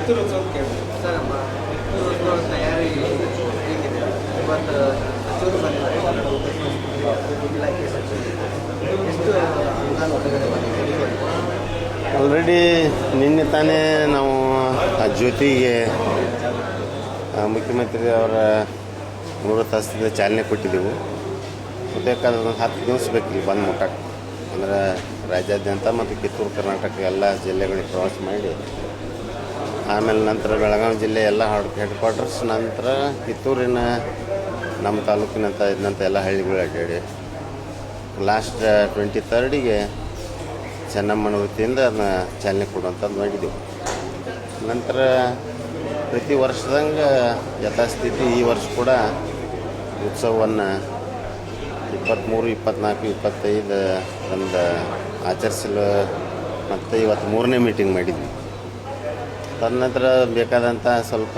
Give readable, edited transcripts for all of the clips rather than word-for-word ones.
ಕಿತ್ತೂರು ಉತ್ಸವ ಕೇಳಿ ಸರ್ ನಮ್ಮ ಕಿತ್ತೂರು ಉತ್ಸವ ತಯಾರಿ ಹೇಗಿದೆ? ಇವತ್ತು ಸಚಿವರು ಬಂದಿದ್ದಾರೆ, ಇಲಾಖೆ ಸಚಿವರು ಎಷ್ಟು ಅನುದಾನ ಒಳಗಡೆ ಬಂದಿದೆ? ಆಲ್ರೆಡಿ ನಿನ್ನೆ ತಾನೇ ನಾವು ಆ ಜ್ಯೋತಿಗೆ ಮುಖ್ಯಮಂತ್ರಿ ಅವರ 3 ತಾಸಿಂದ ಚಾಲನೆ ಕೊಟ್ಟಿದ್ದೆವು. ಬೇಕಾದ ಒಂದು 10 ದಿವಸ ಬೇಕು ಬಂದು ಮುಟ್ಟಕ್ಕೆ. ಅಂದರೆ ರಾಜ್ಯಾದ್ಯಂತ ಮತ್ತು ಕಿತ್ತೂರು ಕರ್ನಾಟಕ ಎಲ್ಲ ಜಿಲ್ಲೆಗಳಿಗೆ ಪ್ರವಾಸ ಮಾಡಿ ಆಮೇಲೆ ನಂತರ ಬೆಳಗಾವಿ ಜಿಲ್ಲೆ ಎಲ್ಲ ಹೆಡ್ ಕ್ವಾರ್ಟರ್ಸ್, ನಂತರ ಕಿತ್ತೂರಿನ ನಮ್ಮ ತಾಲೂಕಿನಂತ ಇದ್ದಂಥ ಎಲ್ಲ ಹಳ್ಳಿಗಳು ಅಡ್ಡಾಡಿ ಲಾಸ್ಟ್ 23ಗೆ ಚೆನ್ನಮ್ಮನ ವತಿಯಿಂದ ಅದನ್ನ ಚಾಲನೆ ಕೊಡುವಂಥದ್ದು ಮಾಡಿದ್ದೆವು. ನಂತರ ಪ್ರತಿ ವರ್ಷದಂಗೆ ಯಥಾಸ್ಥಿತಿ ಈ ವರ್ಷ ಕೂಡ ಉತ್ಸವವನ್ನು 23, 24, 25 ಒಂದು ಆಚರಿಸಲು ಮತ್ತು ಇವತ್ತು 3ನೇ ಮೀಟಿಂಗ್ ಮಾಡಿದ್ವಿ. ತದನಂತರ ಬೇಕಾದಂಥ ಸ್ವಲ್ಪ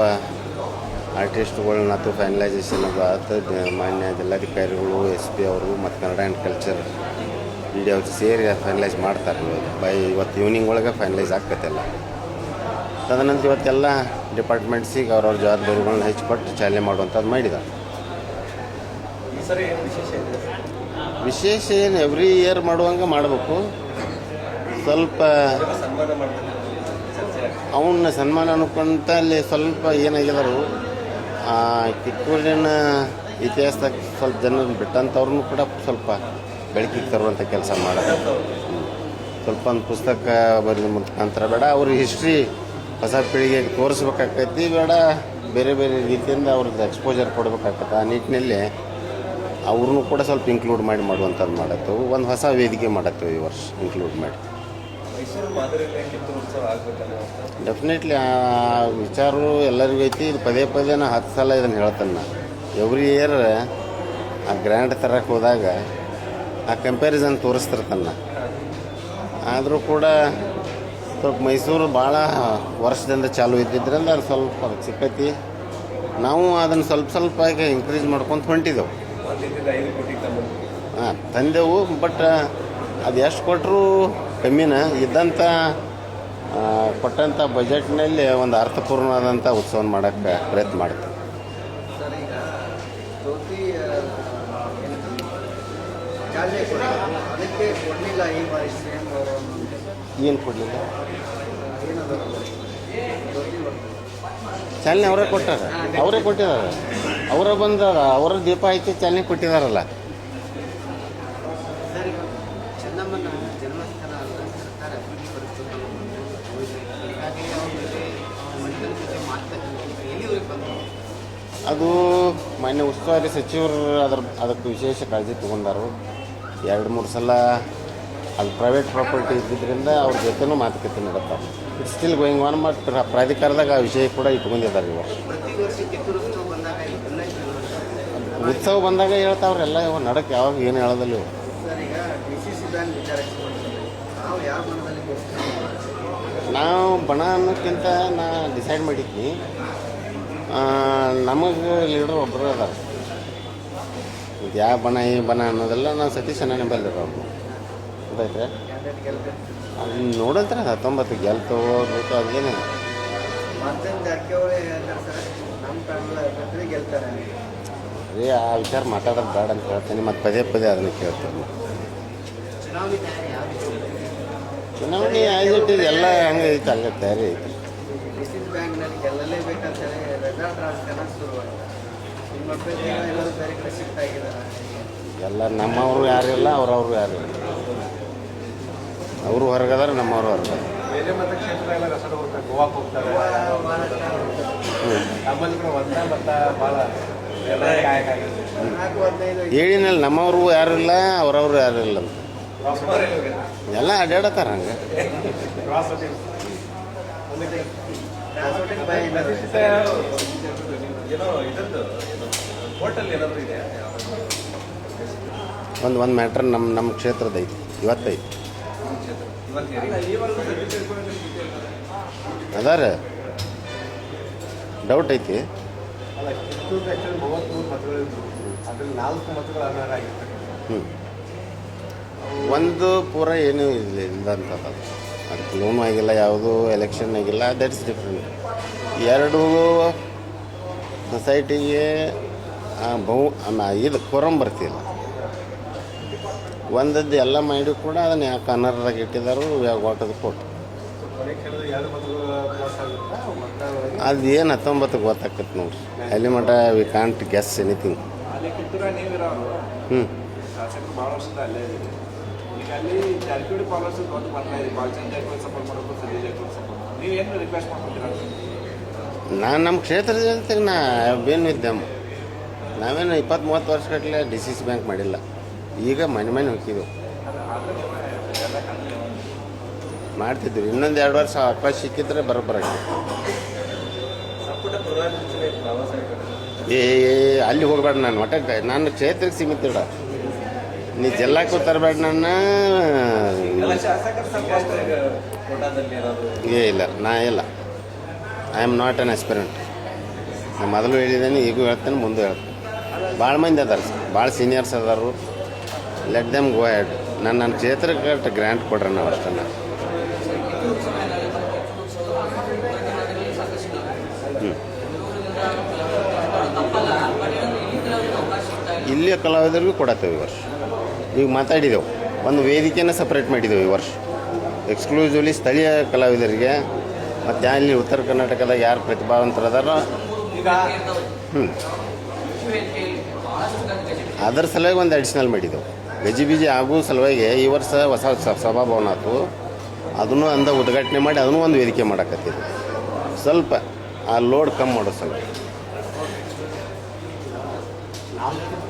ಆರ್ಟಿಸ್ಟ್ಗಳನ್ನ ಅಥವಾ ಫೈನಲೈಸೇಷನ್ ಅದು ಮಾನ್ಯ ಜಿಲ್ಲಾಧಿಕಾರಿಗಳು, SP ಅವರು ಮತ್ತು ಕನ್ನಡ ಆ್ಯಂಡ್ ಕಲ್ಚರ್ ಇಡೀ ಅವ್ರು ಸೇರಿ ಫೈನಲೈಸ್ ಮಾಡ್ತಾರೆ. ಇವತ್ತು ಈವ್ನಿಂಗ್ ಒಳಗೆ ಫೈನಲೈಸ್ ಆಗ್ತೈತೆಲ್ಲ. ತದನಂತರ ಇವತ್ತೆಲ್ಲ ಡಿಪಾರ್ಟ್ಮೆಂಟ್ಸಿಗೆ ಅವ್ರವ್ರ ಜವಾಬ್ದಾರಿಗಳನ್ನ ಹೆಚ್ಚಿಕೊಟ್ಟು ಚಾಲನೆ ಮಾಡುವಂಥದ್ದು ಮಾಡಿದ್ದಾರೆ. ವಿಶೇಷ ಏನು ಎವ್ರಿ ಇಯರ್ ಮಾಡುವಂಗೆ ಮಾಡಬೇಕು. ಸ್ವಲ್ಪ ಅವನ್ನ ಸನ್ಮಾನ ಅನ್ಕೊಂತ ಅಲ್ಲಿ ಸ್ವಲ್ಪ ಏನಾಗಿದಾರು ಕಿತ್ತೂರಿನ ಇತಿಹಾಸದಾಗ ಸ್ವಲ್ಪ ಜನರನ್ನು ಬಿಟ್ಟಂಥವ್ರನ್ನೂ ಕೂಡ ಸ್ವಲ್ಪ ಬೆಳಕಿಗೆ ತರುವಂಥ ಕೆಲಸ ಮಾಡೋದು. ಸ್ವಲ್ಪ ಒಂದು ಪುಸ್ತಕ ಬರೆದ ಮುಖಾಂತರ ಬೇಡ, ಅವ್ರ ಹಿಸ್ಟ್ರಿ ಹೊಸ ಪೀಳಿಗೆಗೆ ತೋರಿಸ್ಬೇಕಾಗ್ತೈತಿ, ಬೇಡ ಬೇರೆ ಬೇರೆ ರೀತಿಯಿಂದ ಅವ್ರಿಗೆ ಎಕ್ಸ್ಪೋಜರ್ ಕೊಡಬೇಕಾಗ್ತದೆ. ಆ ನಿಟ್ಟಿನಲ್ಲಿ ಅವ್ರನ್ನೂ ಕೂಡ ಸ್ವಲ್ಪ ಇನ್ಕ್ಲೂಡ್ ಮಾಡಿ ಮಾಡುವಂಥದ್ದು ಮಾಡತ್ತೇವೆ. ಒಂದು ಹೊಸ ವೇದಿಕೆ ಮಾಡತ್ತೇವೆ ಈ ವರ್ಷ ಇನ್ಕ್ಲೂಡ್ ಮಾಡಿ. ಮೈಸೂರು ಮಾದರಿಯಲ್ಲಿ ಕಿತ್ತೂರು ಉತ್ಸವ ಆಗಬೇಕಲ್ಲ? ಡೆಫಿನೆಟ್ಲಿ ಆ ವಿಚಾರ ಎಲ್ಲರಿಗೂ ಐತಿ. ಇದು ಪದೇ ಪದೇ ನಾ 10 ಸಲ ಇದನ್ನು ಹೇಳ್ತೇನೆ. ನಾನು ಎವ್ರಿ ಇಯರ್ ಆ ಗ್ರ್ಯಾಂಡ್ ತರಕ್ಕೆ ಹೋದಾಗ ಆ ಕಂಪ್ಯಾರಿಸನ್ ತೋರಿಸ್ತಿರ್ತಾನೆ. ಆದರೂ ಕೂಡ ಸ್ವಲ್ಪ ಮೈಸೂರು ಭಾಳ ವರ್ಷದಿಂದ ಚಾಲು ಇದ್ದಿದ್ದರಿಂದ ಅದು ಸ್ವಲ್ಪ ಸಿಕ್ಕೈತಿ. ನಾವು ಅದನ್ನು ಸ್ವಲ್ಪ ಸ್ವಲ್ಪ ಇನ್ಕ್ರೀಸ್ ಮಾಡ್ಕೊತ ಹೊಂಟಿದ್ದೆವು. 5 ಕೋಟಿ ತಂದೆವು. ಬಟ್ ಅದು ಎಷ್ಟು ಕೊಟ್ಟರು ಕಮ್ಮಿನ ಇದ್ದಂಥ ಕೊಟ್ಟಂಥ ಬಜೆಟ್ನಲ್ಲಿ ಒಂದು ಅರ್ಥಪೂರ್ಣವಾದಂಥ ಉತ್ಸವ ಮಾಡೋಕ್ಕೆ ಪ್ರಯತ್ನ ಮಾಡ್ತೀವಿ. ಸರ್, ಈಗ ಜ್ಯೋತಿ ಚಾಲನೆ ಅದಕ್ಕೆ ಕೊಡಲಿಲ್ಲ ಈ ಬಾರಿ CM ಅವರು. ಏನು ಕೊಡಲಿಲ್ಲ? ಏನದು ಜ್ಯೋತಿ ಚಾಲನೆ ಅವರೇ ಕೊಟ್ಟಾರ, ಅವರೇ ಕೊಟ್ಟಿದ್ದಾರೆ, ಅವರೇ ಬಂದಾರ, ಅವರ ದೀಪ ಹಚ್ಚಿ ಚಾಲನೆ ಕೊಟ್ಟಿದ್ದಾರಲ್ಲ. ಸರ್, ಚೆನ್ನಮ್ಮನ ಜನ್ಮಸ್ಥಳ ಅಲ್ಲ, ಸರ್ಕಾರ ಅಭಿವೃದ್ಧಿಪಡಿಸುವುದು ಹೀಗಾಗಿ ಮಂಡಲ ಜೊತೆ ಮಾತುಕತೆ ಎಲ್ಲಿವರೆಗೆ ಬಂತು? ಅದು ಮಾನ್ಯ ಉಸ್ತುವಾರಿ ಸಚಿವರು ಅದಕ್ಕೆ ವಿಶೇಷ ಕಾಳಜಿ ತೊಗೊಂಡಾರು. 2-3 ಸಲ ಅದು ಪ್ರೈವೇಟ್ ಪ್ರಾಪರ್ಟಿ ಇದ್ದಿದ್ದರಿಂದ ಅವ್ರ ಜೊತೆನೂ ಮಾತುಕತೆ ನಡೆತಾವೆ. It's still going on. But ಪ್ರಾಧಿಕಾರದಾಗ ಆ ವಿಷಯ ಕೂಡ ಇಟ್ಕೊಂಡಿದ್ದಾರೆ. ಈ ವರ್ಷ ಪ್ರತಿ ವರ್ಷ ಕಿತ್ತೂರು ಉತ್ಸವ ಬಂದಾಗ ಉತ್ಸವ ಬಂದಾಗ ಹೇಳ್ತಾವ್ರೆ ಎಲ್ಲ. ಇವು ನಡಕ್ಕೆ ಯಾವಾಗ ಏನು ಹೇಳೋದಿಲ್ಲ ಇವು. ಸರ್, ಈಗ DCC ಬ್ಯಾಂಕ್ ವಿಚಾರಕ್ಕೆ ನಾವು ಯಾವ ಬಣದಲ್ಲಿ ನಾವು ಬಣ ಅನ್ನೋಕ್ಕಿಂತ ನಾ ಡಿಸೈಡ್ ಮಾಡಿದ್ನಿ, ನಮಗೆ ಲೀಡರ್ ಒಬ್ಬರು ಅದಾರ. ಇದು ಯಾವ ಬಣ ಈ ಬಣ ಅನ್ನೋದೆಲ್ಲ ನಾವು ಸತೀಶ್ ಅಣ್ಣ ನಂಬಲ್ಲಿರೋ ಅವ್ರು ಗೊತ್ತಾಯ್ತು. ಅದು ನೋಡಂತಾರೆ 19 ಗೆಲ್ತೋಗ್ಬೇಕು ಅದೇನಿಲ್ಲ. ಮತ್ತೊಂದು ಜಾರಕಿಹೊಳಿ ಹೇಳ್ತಾರೆ ಸರ್, ನಮ್ಮ ಕಡೆ ಗೆಲ್ತಾರೆ. ಆ ವಿಚಾರ ಮಾತಾಡೋದು ಬೇಡ ಅಂತ ಹೇಳ್ತೀನಿ. ಮತ್ತು ಪದೇ ಪದೇ ಅದನ್ನು ಕೇಳ್ತೀನಿ. ಚುನಾವಣೆ ತಯಾರಿ ಯಾವ ಚುನಾವಣೆ ಆಗಿಟ್ಟು ಎಲ್ಲ ಹಂಗೆ ಐತೆ, ಹಂಗೆ ತಯಾರಿ ಐತಿ. DCC ಬ್ಯಾಂಕ್ನಲ್ಲಿ ಗೆಲ್ಲಲೇಬೇಕಂತೇಳಿ ರೆಸಾರ್ಟ್ ರಾಜಕಾರಣ ಶುರುವಾಗಿದೆ. ನಿಮ್ಮ ಅಭ್ಯರ್ಥಿಗಳು ಎಲ್ಲರೂ ಬೇರೆ ಕಡೆ ಶಿಫ್ಟ್ ಆಗಿದ್ದಾರೆ. ಎಲ್ಲ ನಮ್ಮವರು ಯಾರಿಲ್ಲ, ಅವ್ರವ್ರು ಯಾರಿಲ್ಲ. ಅವರು ಹೊರಗದಾರ, ನಮ್ಮವರು ಹೊರಗದಾರ. ಬೇರೆ ಮತಕ್ಷೇತ್ರ ಎಲ್ಲ ರಸಡ ಹೋಗ್ತಾರೆ, ಗೋವಾಕ್ಕೆ ಹೋಗ್ತಾರೆ. ನಮ್ಮಲ್ಲಿ ಕೂಡ ಮತ ಭಾಳ ಹೇಳಿನಲ್ಲಿ ನಮ್ಮವರು ಯಾರು ಇಲ್ಲ, ಅವ್ರವ್ರು ಯಾರು ಇಲ್ಲ ಅಂತ ಎಲ್ಲ ಅಡ್ಡಾಡತ್ತಾರ ಹಂಗೆ. ಒಂದು ಮ್ಯಾಟ್ರ್ ನಮ್ಮ ಕ್ಷೇತ್ರದ ಐತಿ, ಇವತ್ತೈತಿ ಅದಾರ ಡೌಟ್ ಐತಿ. ಒಂದು ಪೂರ ಏನೂ ಇಲ್ಲ ಅಂತದ್ದು. ಅದಕ್ಕೆ ಲೋನು ಆಗಿಲ್ಲ, ಯಾವುದು ಎಲೆಕ್ಷನ್ ಆಗಿಲ್ಲ, ದಟ್ಸ್ ಡಿಫ್ರೆಂಟ್. ಎರಡು ಸೊಸೈಟಿಗೆ ಇದು ಕೊರಂ ಬರ್ತಿಲ್ಲ. ಒಂದದ್ದು ಎಲ್ಲ ಮಾಡಿ ಕೂಡ ಅದನ್ನು ಯಾಕೆ ಅನರ್ಹದಾಗ ಇಟ್ಟಿದ್ದಾರೋ ವಾಟದ ಕೊಟ್ಟು ಕೊನೆ ಕ್ಷಣದ ಯಾರು ಮತಗಳು ಪಾಸ್ ಆಗುತ್ತಾ ಮತದಾರರಿಗೆ ಅದು ಏನು 19 ಗೊತ್ತಾಕತ್ತೆ ನೋಡ್ರಿ. ಅಲ್ಲಿ ಮಟ್ಟ ವಿ ಕಾಂಟ್ ಗೆಸ್ ಎನಿಥಿಂಗ್. ಅಲ್ಲಿ ಕಿತ್ತೂರ ನೀವಿರೋರು ಹ್ಞೂ ಶಾಸಕರು ಭಾಳ ವರ್ಷದ ಅಲ್ಲೇ ಇದೆ. ಈಗ ಅಲ್ಲಿ ಜಾರಕಿಹೊಳಿ ಫಾಲೋವರ್ಸ್ ಒಂದು ಬರ್ತಾ ಇದೆ, ಬಾಲಚಂದ್ರ ಜಾರಕಿಹೊಳಿ ಸಪೋರ್ಟ್ ಮಾಡೋದು, ಸಂಜಯ್ ಜಾರಕಿಹೊಳಿ ಸಪೋರ್ಟ್. ನೀವೇನು ರಿಕ್ವೆಸ್ಟ್ ಮಾಡ್ಕೊತೀರಾ? ನಾನು ನಮ್ಮ ಕ್ಷೇತ್ರದ ಜೊತೆಗೆ ನಾ ಬೇನು ಇದ್ದೆಮ್ಮ. ನಾವೇನು 20-30 ವರ್ಷಗಟ್ಟಲೆ DCC ಬ್ಯಾಂಕ್ ಮಾಡಿಲ್ಲ. ಈಗ ಮನೆ ಹೋಗಿದ್ದೆವು ಮಾಡ್ತಿದ್ವಿ. ಇನ್ನೊಂದು 2 ವರ್ಷ ಅವಕಾಶ ಸಿಕ್ಕಿದ್ರೆ ಬರೋಬ್ಬರಾಗಿ ಸಂಪುಟ ಪುನರಾಲೋಚನೆ ಪ್ರವಾಸ ಅಲ್ಲಿ ಹೋಗಬೇಡ. ನಾನು ಒಟ್ಟ ನಾನು ಕ್ಷೇತ್ರಕ್ಕೆ ಸೀಮಿತ ಇಡ. ನೀ ಜಿಲ್ಲಾಕ್ಕೂ ತರಬೇಡ ನನ್ನ. ಶಾಸಕರು ಸಂಕಷ್ಟ ಕೋಟಾದಲ್ಲಿ ಏನಾದರೂ ಇಲ್ಲ, ನಾ ಇಲ್ಲ. I am not an aspirant. ನಾನು ಮೊದಲು ಹೇಳಿದ್ದೇನೆ, ಈಗೂ ಹೇಳ್ತೇನೆ, ಮುಂದೆ ಹೇಳ್ತೇನೆ. ಭಾಳ ಮಂದಿ ಅದಾರ, ಭಾಳ ಸೀನಿಯರ್ಸ್ ಅದಾರು. Let them go ahead. ನನ್ನ ಕ್ಷೇತ್ರಕ್ಕೆ ಗ್ರ್ಯಾಂಟ್ ಕೊಡ್ರಿ ನಾವು ಅಷ್ಟನ್ನು. ಇಲ್ಲಿಯ ಕಲಾವಿದರಿಗೂ ಕೊಡತ್ತೇವೆ ಈ ವರ್ಷ. ಈಗ ಮಾತಾಡಿದೆವು, ಒಂದು ವೇದಿಕೆಯನ್ನು ಸಪ್ರೇಟ್ ಮಾಡಿದೆವು ಈ ವರ್ಷ ಎಕ್ಸ್ಕ್ಲೂಸಿವ್ಲಿ ಸ್ಥಳೀಯ ಕಲಾವಿದರಿಗೆ. ಮತ್ತು ಅಲ್ಲಿ ಉತ್ತರ ಕರ್ನಾಟಕದಾಗ ಯಾರು ಪ್ರತಿಭಾವಂತರದಾರೋ ಅದರ ಸಲುವಾಗಿ ಒಂದು ಅಡಿಷ್ನಲ್ ಮಾಡಿದೆವು. ಗಜಿಬಿಜಿ ಆಗೋ ಸಲುವಾಗಿ ಈ ವರ್ಷ ಹೊಸ ಸಭಾಭವನ ಆಯ್ತು, ಅದನ್ನು ಉದ್ಘಾಟನೆ ಮಾಡಿ ಅದನ್ನು ಒಂದು ವೇದಿಕೆ ಮಾಡಕತ್ತಿದ್ವಿ. ಸ್ವಲ್ಪ ಆ ಲೋಡ್ ಕಮ್ಮಿ ಮಾಡೋ ಸಲುವಾಗಿ.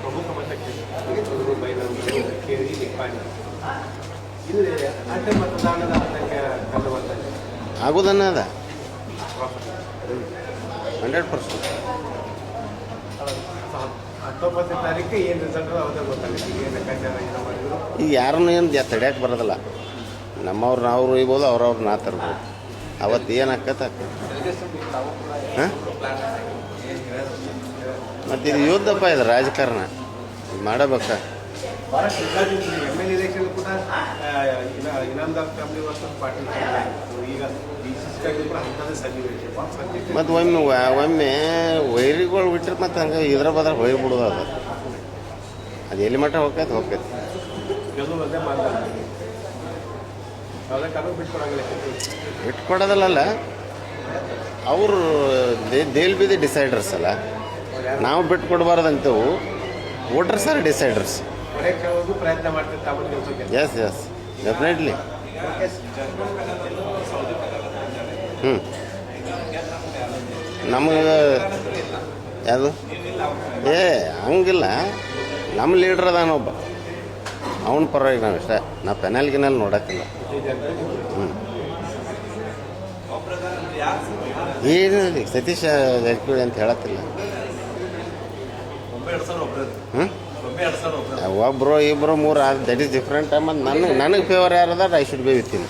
ಪ್ರಮುಖ ಮತಕ್ಷೇತ್ರ ಬೈಲಹೊಂಗಲ, ಕೇರಿ, ನಿಪ್ಪಾಣಿ. ಇದು ಅಡ್ಡ ಮತದಾನದ ಆತಂಕ ಕಂಡುಬರ್ತದೆ. ಆಗೋದನ್ನ ಅದ 100%. 19ನೇ ತಾರೀಕು ಏನು ರಿಸಲ್ಟ್ ಅವಾಗ ಗೊತ್ತಾಗುತ್ತೆ. ಏನು ಲೆಕ್ಕಾಚಾರ ಏನೋ ಮಾಡಿದ್ರು ಈಗ ಯಾರನ್ನು ಏನು ತಡೆಯಕ್ಕೆ ಬರೋದಿಲ್ಲ. ನಮ್ಮವ್ರು ನಾವು ಇರ್ಬೋದು, ಅವ್ರವ್ರು ನಾ ತರ್ಬೋದು. ಅವತ್ತು ಏನು ಆಕತ್ತೆ ಹಾಂ. ಮತ್ತು ಇದು ಯುದ್ಧಪ್ಪ, ಇದು ರಾಜಕಾರಣ ಮಾಡಬೇಕಾ. ಭಾಳಷ್ಟು ರಿಸಲ್ಟ್ ML ಎಲೆಕ್ಷನ್ ಕೂಡ Inamdar family versus Patil family ಆಗಿತ್ತು. ಈಗ DCC ಕೂಡ ಅಂಥದ್ದೇ ಸನ್ನಿವೇಶ ಭಾಳ ಸನ್ನಿವೇಶ. ಮತ್ತು ಒಮ್ಮೆ ವೈರಿಗಳು ಬಿಟ್ಟರೆ ಮತ್ತು ಹಂಗೆ ಇದ್ರ ಬದ್ರ ಹೊಯ್ಬಿಡೋದು. ಅದು ಎಲ್ಲಿ ಮಟ್ಟ ಹೋಗ್ತೈತೆ. ಗೆಲ್ಲುವ ಒಂದೇ ಮಾತಾಡ್ತೀವಿ. ಯಾವುದೇ ಕಾರಣ ಬಿಟ್ಕೊಡಂಗಿಲ್ಲ. ಬಿಟ್ಕೊಡೋದಲ್ಲ, ಅವರು ದೇಲ್ ಬಿ ದಿ ಡಿಸೈಡರ್ಸ್ ಅಲ್ಲ. ನಾವು ಬಿಟ್ಕೊಡ್ಬಾರ್ದಂತವು. Voters R ಡಿಸೈಡರ್ಸ್. ಕೊನೆ ಕ್ಷಣವರೆಗೂ ಪ್ರಯತ್ನ ಮಾಡ್ತಾರೆ ತಾವು ಗೆಲ್ಸೋಕೆ. Yes definitely. ನಮಗೆ ಯಾವುದು ಹಂಗಿಲ್ಲ. ನಮ್ಮ ಲೀಡ್ರ್ ಅದಾನೊಬ್ಬ, ಅವನ ಪರವಾಗಿ ನಾವು ಇಷ್ಟ. ನಾವು ಪೆನಲ್ ನೋಡತ್ತಿಲ್ಲ. ಏನು ಸತೀಶ್ ಜಾರಕಿಹೊಳಿ ಅಂತ ಹೇಳತ್ತಿಲ್ಲ. ಒಬ್ಬರು ಇಬ್ಬರು ಮೂರು ದಟ್ ಈಸ್ ಡಿಫ್ರೆಂಟ್. ಮತ್ತು ನನಗೆ ಫೇವರ್ ಯಾರದ I should be with him.